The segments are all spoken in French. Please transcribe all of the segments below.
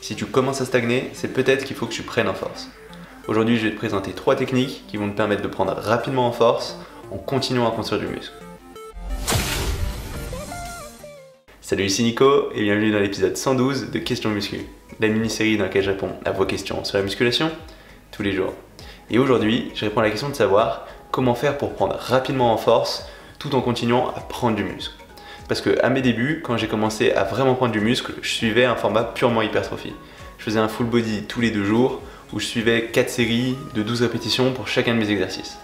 Si tu commences à stagner, c'est peut-être qu'il faut que tu prennes en force. Aujourd'hui, je vais te présenter 3 techniques qui vont te permettre de prendre rapidement en force en continuant à construire du muscle. Salut, ici Nico et bienvenue dans l'épisode 112 de Questions Muscu, la mini-série dans laquelle je réponds à vos questions sur la musculation tous les jours. Et aujourd'hui, je réponds à la question de savoir comment faire pour prendre rapidement en force tout en continuant à prendre du muscle. Parce que à mes débuts, quand j'ai commencé à vraiment prendre du muscle, je suivais un format purement hypertrophie. Je faisais un full body tous les 2 jours où je suivais 4 séries de 12 répétitions pour chacun de mes exercices.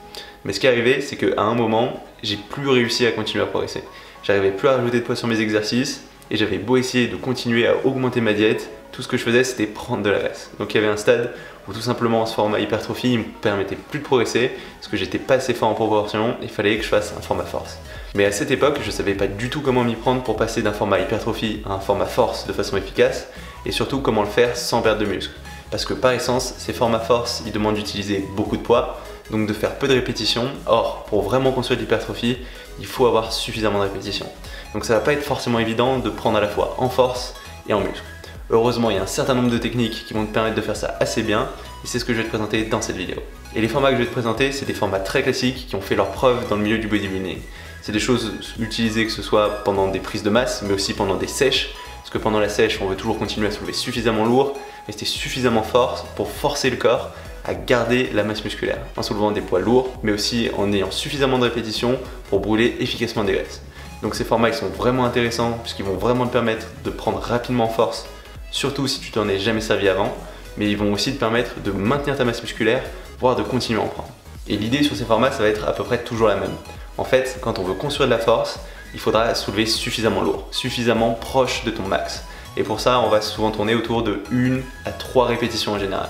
Mais ce qui est arrivé, c'est qu'à un moment, j'ai plus réussi à continuer à progresser. J'arrivais plus à rajouter de poids sur mes exercices et j'avais beau essayer de continuer à augmenter ma diète, tout ce que je faisais c'était prendre de la graisse. Donc il y avait un stade où tout simplement ce format hypertrophie ne me permettait plus de progresser parce que j'étais pas assez fort en proportion, il fallait que je fasse un format force. Mais à cette époque, je savais pas du tout comment m'y prendre pour passer d'un format hypertrophie à un format force de façon efficace et surtout comment le faire sans perdre de muscle. Parce que par essence, ces formats force, ils demandent d'utiliser beaucoup de poids, donc de faire peu de répétitions. Or, pour vraiment construire de l'hypertrophie, il faut avoir suffisamment de répétitions. Donc ça va pas être forcément évident de prendre à la fois en force et en muscle. Heureusement, il y a un certain nombre de techniques qui vont te permettre de faire ça assez bien et c'est ce que je vais te présenter dans cette vidéo. Et les formats que je vais te présenter, c'est des formats très classiques qui ont fait leurs preuves dans le milieu du bodybuilding. C'est des choses utilisées que ce soit pendant des prises de masse, mais aussi pendant des sèches, parce que pendant la sèche, on veut toujours continuer à soulever suffisamment lourd, rester suffisamment fort pour forcer le corps à garder la masse musculaire, en soulevant des poids lourds, mais aussi en ayant suffisamment de répétitions pour brûler efficacement des graisses. Donc ces formats ils sont vraiment intéressants puisqu'ils vont vraiment te permettre de prendre rapidement en force, surtout si tu t'en es jamais servi avant, mais ils vont aussi te permettre de maintenir ta masse musculaire, voire de continuer à en prendre. Et l'idée sur ces formats, ça va être à peu près toujours la même. En fait, quand on veut construire de la force, il faudra soulever suffisamment lourd, suffisamment proche de ton max. Et pour ça, on va souvent tourner autour de 1 à 3 répétitions en général.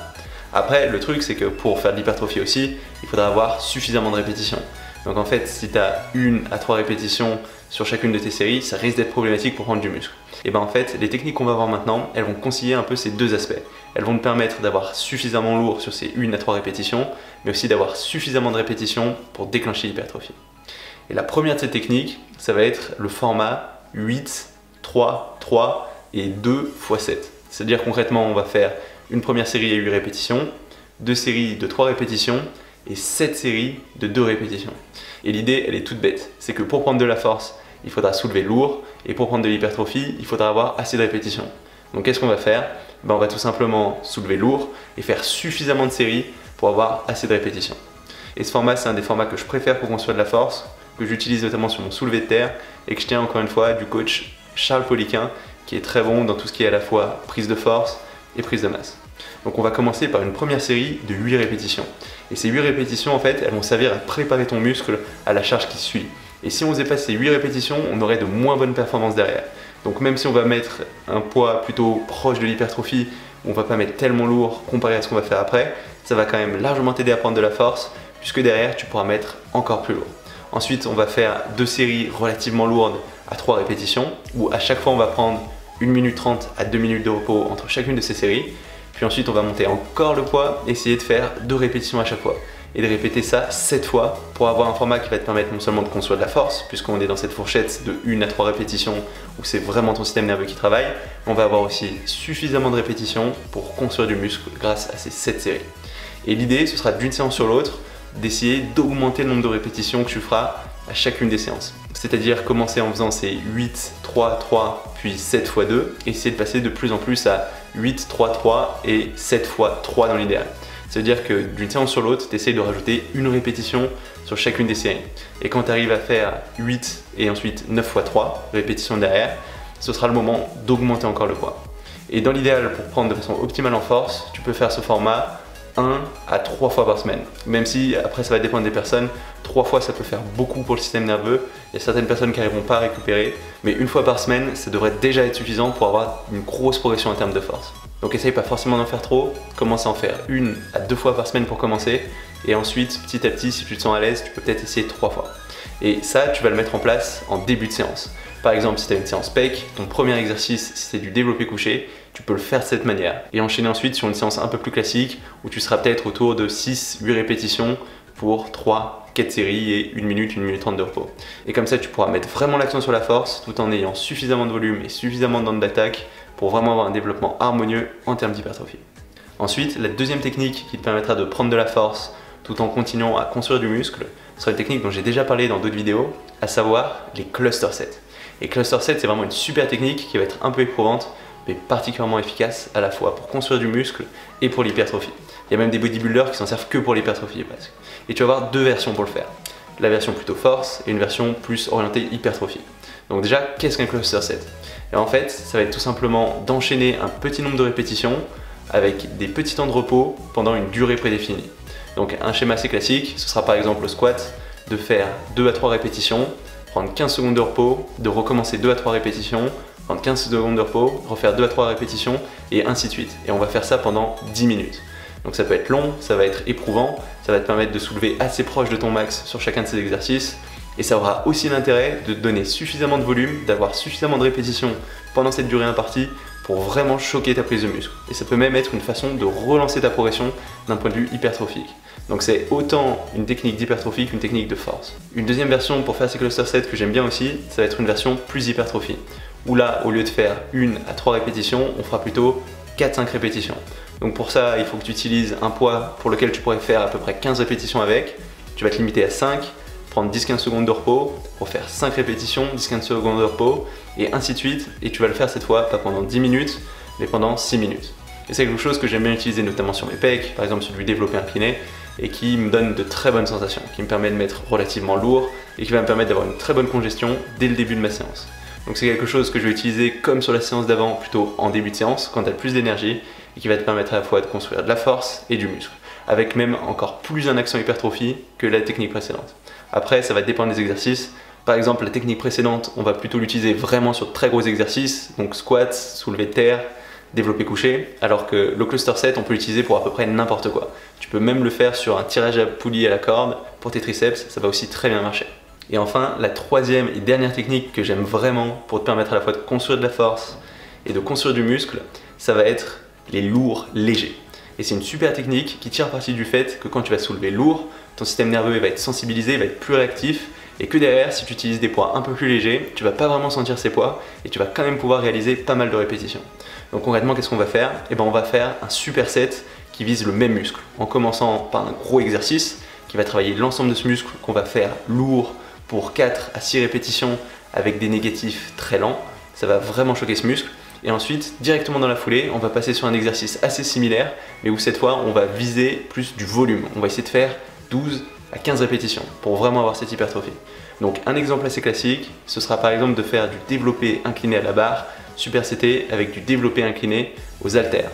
Après, le truc, c'est que pour faire de l'hypertrophie aussi, il faudra avoir suffisamment de répétitions. Donc en fait, si tu as 1 à 3 répétitions sur chacune de tes séries, ça risque d'être problématique pour prendre du muscle. Et bien en fait, les techniques qu'on va voir maintenant, elles vont concilier un peu ces deux aspects. Elles vont te permettre d'avoir suffisamment lourd sur ces 1 à 3 répétitions, mais aussi d'avoir suffisamment de répétitions pour déclencher l'hypertrophie. Et la première de ces techniques, ça va être le format 8, 3, 3 et 2 x 7. C'est-à-dire concrètement, on va faire une première série à 8 répétitions, 2 séries de 3 répétitions et 7 séries de 2 répétitions. Et l'idée, elle est toute bête. C'est que pour prendre de la force, il faudra soulever lourd et pour prendre de l'hypertrophie, il faudra avoir assez de répétitions. Donc qu'est-ce qu'on va faire? On va tout simplement soulever lourd et faire suffisamment de séries pour avoir assez de répétitions. Et ce format, c'est un des formats que je préfère pour construire de la force, que j'utilise notamment sur mon soulevé de terre et que je tiens encore une fois du coach Charles Poliquin qui est très bon dans tout ce qui est à la fois prise de force et prise de masse. Donc on va commencer par une première série de 8 répétitions. Et ces 8 répétitions en fait, elles vont servir à préparer ton muscle à la charge qui suit. Et si on faisait pas ces 8 répétitions, on aurait de moins bonnes performances derrière. Donc même si on va mettre un poids plutôt proche de l'hypertrophie, on va pas mettre tellement lourd comparé à ce qu'on va faire après, ça va quand même largement t'aider à prendre de la force puisque derrière tu pourras mettre encore plus lourd. Ensuite, on va faire 2 séries relativement lourdes à 3 répétitions où à chaque fois on va prendre 1 minute 30 à 2 minutes de repos entre chacune de ces séries. Puis ensuite, on va monter encore le poids, essayer de faire 2 répétitions à chaque fois et de répéter ça 7 fois pour avoir un format qui va te permettre non seulement de construire de la force, puisqu'on est dans cette fourchette de 1 à 3 répétitions où c'est vraiment ton système nerveux qui travaille, on va avoir aussi suffisamment de répétitions pour construire du muscle grâce à ces 7 séries. Et l'idée, ce sera d'une séance sur l'autre d'essayer d'augmenter le nombre de répétitions que tu feras à chacune des séances. C'est-à-dire commencer en faisant ces 8, 3, 3, puis 7 x 2, et essayer de passer de plus en plus à 8, 3, 3 et 7 x 3 dans l'idéal. C'est-à-dire que d'une séance sur l'autre, tu essayes de rajouter une répétition sur chacune des séries. Et quand tu arrives à faire 8 et ensuite 9 x 3 répétitions derrière, ce sera le moment d'augmenter encore le poids. Et dans l'idéal, pour prendre de façon optimale en force, tu peux faire ce format 1 à 3 fois par semaine. Même si après ça va dépendre des personnes, 3 fois ça peut faire beaucoup pour le système nerveux. Il y a certaines personnes qui n'arriveront pas à récupérer, mais une fois par semaine, ça devrait déjà être suffisant pour avoir une grosse progression en termes de force. Donc essaye pas forcément d'en faire trop, commence à en faire 1 à 2 fois par semaine pour commencer, et ensuite petit à petit, si tu te sens à l'aise, tu peux peut-être essayer 3 fois. Et ça, tu vas le mettre en place en début de séance. Par exemple, si tu as une séance pec, ton premier exercice, si c'est du développé couché, tu peux le faire de cette manière et enchaîner ensuite sur une séance un peu plus classique où tu seras peut-être autour de 6-8 répétitions pour 3-4 séries et 1 minute 30 de repos. Et comme ça, tu pourras mettre vraiment l'accent sur la force tout en ayant suffisamment de volume et suffisamment de temps d'attaque pour vraiment avoir un développement harmonieux en termes d'hypertrophie. Ensuite, la deuxième technique qui te permettra de prendre de la force tout en continuant à construire du muscle sera une technique dont j'ai déjà parlé dans d'autres vidéos, à savoir les cluster sets. Et cluster sets, c'est vraiment une super technique qui va être un peu éprouvante, mais particulièrement efficace à la fois pour construire du muscle et pour l'hypertrophie. Il y a même des bodybuilders qui s'en servent que pour l'hypertrophie presque. Et tu vas avoir deux versions pour le faire. La version plutôt force et une version plus orientée hypertrophie. Donc déjà, qu'est-ce qu'un cluster set? Et en fait, ça va être tout simplement d'enchaîner un petit nombre de répétitions avec des petits temps de repos pendant une durée prédéfinie. Donc un schéma assez classique, ce sera par exemple le squat, de faire 2 à 3 répétitions, prendre 15 secondes de repos, de recommencer 2 à 3 répétitions, prendre 15 secondes de repos, refaire 2 à 3 répétitions et ainsi de suite. Et on va faire ça pendant 10 minutes. Donc ça peut être long, ça va être éprouvant, ça va te permettre de soulever assez proche de ton max sur chacun de ces exercices et ça aura aussi l'intérêt de te donner suffisamment de volume, d'avoir suffisamment de répétitions pendant cette durée impartie pour vraiment choquer ta prise de muscle. Et ça peut même être une façon de relancer ta progression d'un point de vue hypertrophique. Donc c'est autant une technique d'hypertrophie qu'une technique de force. Une deuxième version pour faire ces cluster sets que j'aime bien aussi, ça va être une version plus hypertrophie. Où là, au lieu de faire 1 à 3 répétitions, on fera plutôt 4-5 répétitions. Donc pour ça, il faut que tu utilises un poids pour lequel tu pourrais faire à peu près 15 répétitions avec. Tu vas te limiter à 5, prendre 10-15 secondes de repos, pour faire 5 répétitions, 10-15 secondes de repos, et ainsi de suite. Et tu vas le faire cette fois, pas pendant 10 minutes, mais pendant 6 minutes. Et c'est quelque chose que j'aime bien utiliser notamment sur mes pecs, par exemple sur du développé incliné, et qui me donne de très bonnes sensations, qui me permet de mettre relativement lourd, et qui va me permettre d'avoir une très bonne congestion dès le début de ma séance. Donc c'est quelque chose que je vais utiliser comme sur la séance d'avant, plutôt en début de séance, quand tu as plus d'énergie, et qui va te permettre à la fois de construire de la force et du muscle, avec même encore plus un accent hypertrophie que la technique précédente. Après, ça va dépendre des exercices. Par exemple, la technique précédente, on va plutôt l'utiliser vraiment sur de très gros exercices, donc squats, soulevé de terre, développé couché, alors que le cluster set, on peut l'utiliser pour à peu près n'importe quoi. Tu peux même le faire sur un tirage à poulie à la corde pour tes triceps, ça va aussi très bien marcher. Et enfin, la troisième et dernière technique que j'aime vraiment pour te permettre à la fois de construire de la force et de construire du muscle, ça va être les lourds légers. Et c'est une super technique qui tire parti du fait que quand tu vas soulever lourd, ton système nerveux va être sensibilisé, il va être plus réactif, et que derrière, si tu utilises des poids un peu plus légers, tu vas pas vraiment sentir ces poids et tu vas quand même pouvoir réaliser pas mal de répétitions. Donc concrètement, qu'est-ce qu'on va faire? On va faire un super set qui vise le même muscle, en commençant par un gros exercice qui va travailler l'ensemble de ce muscle qu'on va faire lourd pour 4 à 6 répétitions avec des négatifs très lents. Ça va vraiment choquer ce muscle. Et ensuite, directement dans la foulée, on va passer sur un exercice assez similaire, mais où cette fois, on va viser plus du volume. On va essayer de faire 12 à 15 répétitions pour vraiment avoir cette hypertrophie. Donc un exemple assez classique, ce sera par exemple de faire du développé incliné à la barre, superseté avec du développé incliné aux haltères.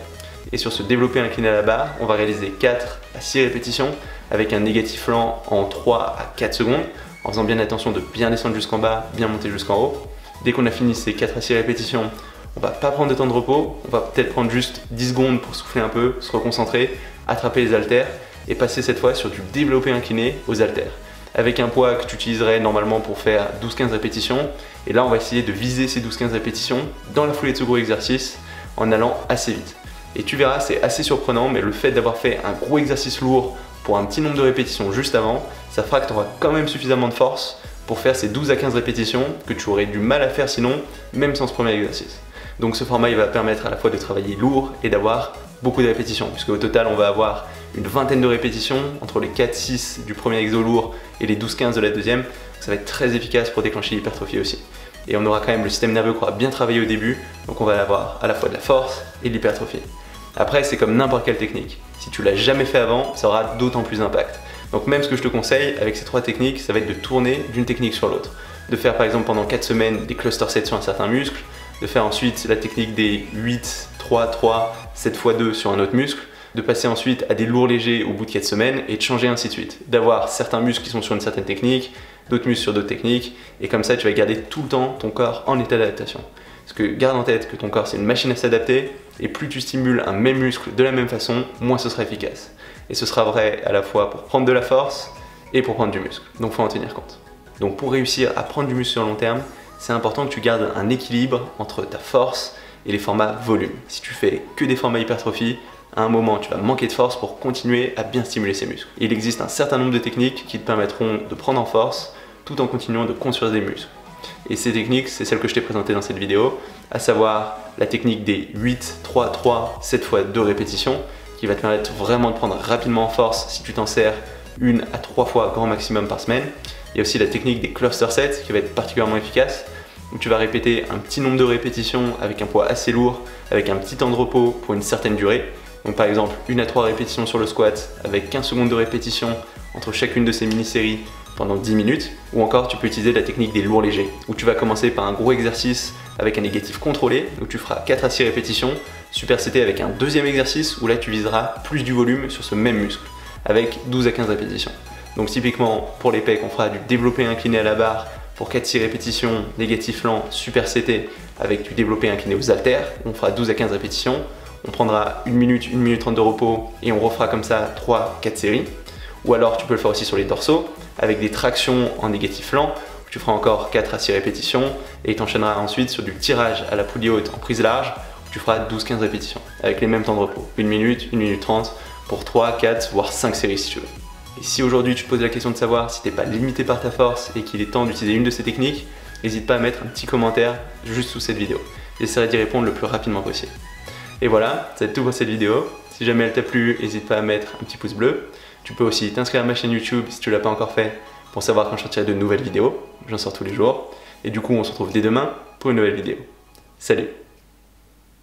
Et sur ce développé incliné à la barre, on va réaliser 4 à 6 répétitions avec un négatif lent en 3 à 4 secondes, en faisant bien attention de bien descendre jusqu'en bas, bien monter jusqu'en haut. Dès qu'on a fini ces 4 à 6 répétitions, on va pas prendre de temps de repos, on va peut-être prendre juste 10 secondes pour souffler un peu, se reconcentrer, attraper les haltères et passer cette fois sur du développé incliné aux haltères. Avec un poids que tu utiliserais normalement pour faire 12-15 répétitions. Et là, on va essayer de viser ces 12-15 répétitions dans la foulée de ce gros exercice en allant assez vite. Et tu verras, c'est assez surprenant, mais le fait d'avoir fait un gros exercice lourd pour un petit nombre de répétitions juste avant, ça fera que tu auras quand même suffisamment de force pour faire ces 12 à 15 répétitions que tu aurais du mal à faire sinon, même sans ce premier exercice. Donc ce format, il va permettre à la fois de travailler lourd et d'avoir beaucoup de répétitions, puisque au total, on va avoir une vingtaine de répétitions entre les 4-6 du premier exo lourd et les 12-15 de la deuxième. Ça va être très efficace pour déclencher l'hypertrophie aussi. Et on aura quand même le système nerveux qui aura bien travaillé au début, donc on va avoir à la fois de la force et de l'hypertrophie. Après, c'est comme n'importe quelle technique. Si tu l'as jamais fait avant, ça aura d'autant plus d'impact. Donc même ce que je te conseille avec ces 3 techniques, ça va être de tourner d'une technique sur l'autre. De faire par exemple pendant 4 semaines des cluster sets sur un certain muscle, de faire ensuite la technique des 8, 3, 3, 7 x 2 sur un autre muscle, de passer ensuite à des lourds légers au bout de 4 semaines et de changer ainsi de suite. D'avoir certains muscles qui sont sur une certaine technique, d'autres muscles sur d'autres techniques, et comme ça tu vas garder tout le temps ton corps en état d'adaptation. Parce que garde en tête que ton corps c'est une machine à s'adapter, et plus tu stimules un même muscle de la même façon, moins ce sera efficace. Et ce sera vrai à la fois pour prendre de la force et pour prendre du muscle. Donc il faut en tenir compte. Donc pour réussir à prendre du muscle sur le long terme, c'est important que tu gardes un équilibre entre ta force et les formats volume. Si tu fais que des formats hypertrophie, à un moment tu vas manquer de force pour continuer à bien stimuler ces muscles. Il existe un certain nombre de techniques qui te permettront de prendre en force tout en continuant de construire des muscles. Et ces techniques, c'est celles que je t'ai présentées dans cette vidéo, à savoir la technique des 8, 3, 3, 7 fois 2 répétitions, qui va te permettre vraiment de prendre rapidement en force si tu t'en sers 1 à 3 fois grand maximum par semaine. Il y a aussi la technique des cluster sets qui va être particulièrement efficace, où tu vas répéter un petit nombre de répétitions avec un poids assez lourd, avec un petit temps de repos pour une certaine durée. Donc par exemple 1 à 3 répétitions sur le squat avec 15 secondes de répétition entre chacune de ces mini-séries pendant 10 minutes. Ou encore tu peux utiliser la technique des lourds légers, où tu vas commencer par un gros exercice avec un négatif contrôlé, où tu feras 4 à 6 répétitions, superseté avec un deuxième exercice où là tu viseras plus du volume sur ce même muscle, avec 12 à 15 répétitions. Donc typiquement pour les pecs, on fera du développé incliné à la barre pour 4-6 répétitions, négatif lent, superseté avec du développé incliné aux haltères, on fera 12 à 15 répétitions. On prendra 1 minute 30 de repos et on refera comme ça 3-4 séries. Ou alors tu peux le faire aussi sur les dorsaux avec des tractions en négatif lent, où tu feras encore 4 à 6 répétitions et tu enchaîneras ensuite sur du tirage à la poulie haute en prise large, où tu feras 12-15 répétitions avec les mêmes temps de repos, 1 minute 30 pour 3, 4 voire 5 séries si tu veux. Et si aujourd'hui tu te poses la question de savoir si tu n'es pas limité par ta force et qu'il est temps d'utiliser une de ces techniques, n'hésite pas à mettre un petit commentaire juste sous cette vidéo. J'essaierai d'y répondre le plus rapidement possible. Et voilà, c'est tout pour cette vidéo. Si jamais elle t'a plu, n'hésite pas à mettre un petit pouce bleu. Tu peux aussi t'inscrire à ma chaîne YouTube si tu ne l'as pas encore fait pour savoir quand je sortirai de nouvelles vidéos. J'en sors tous les jours. Et du coup, on se retrouve dès demain pour une nouvelle vidéo. Salut!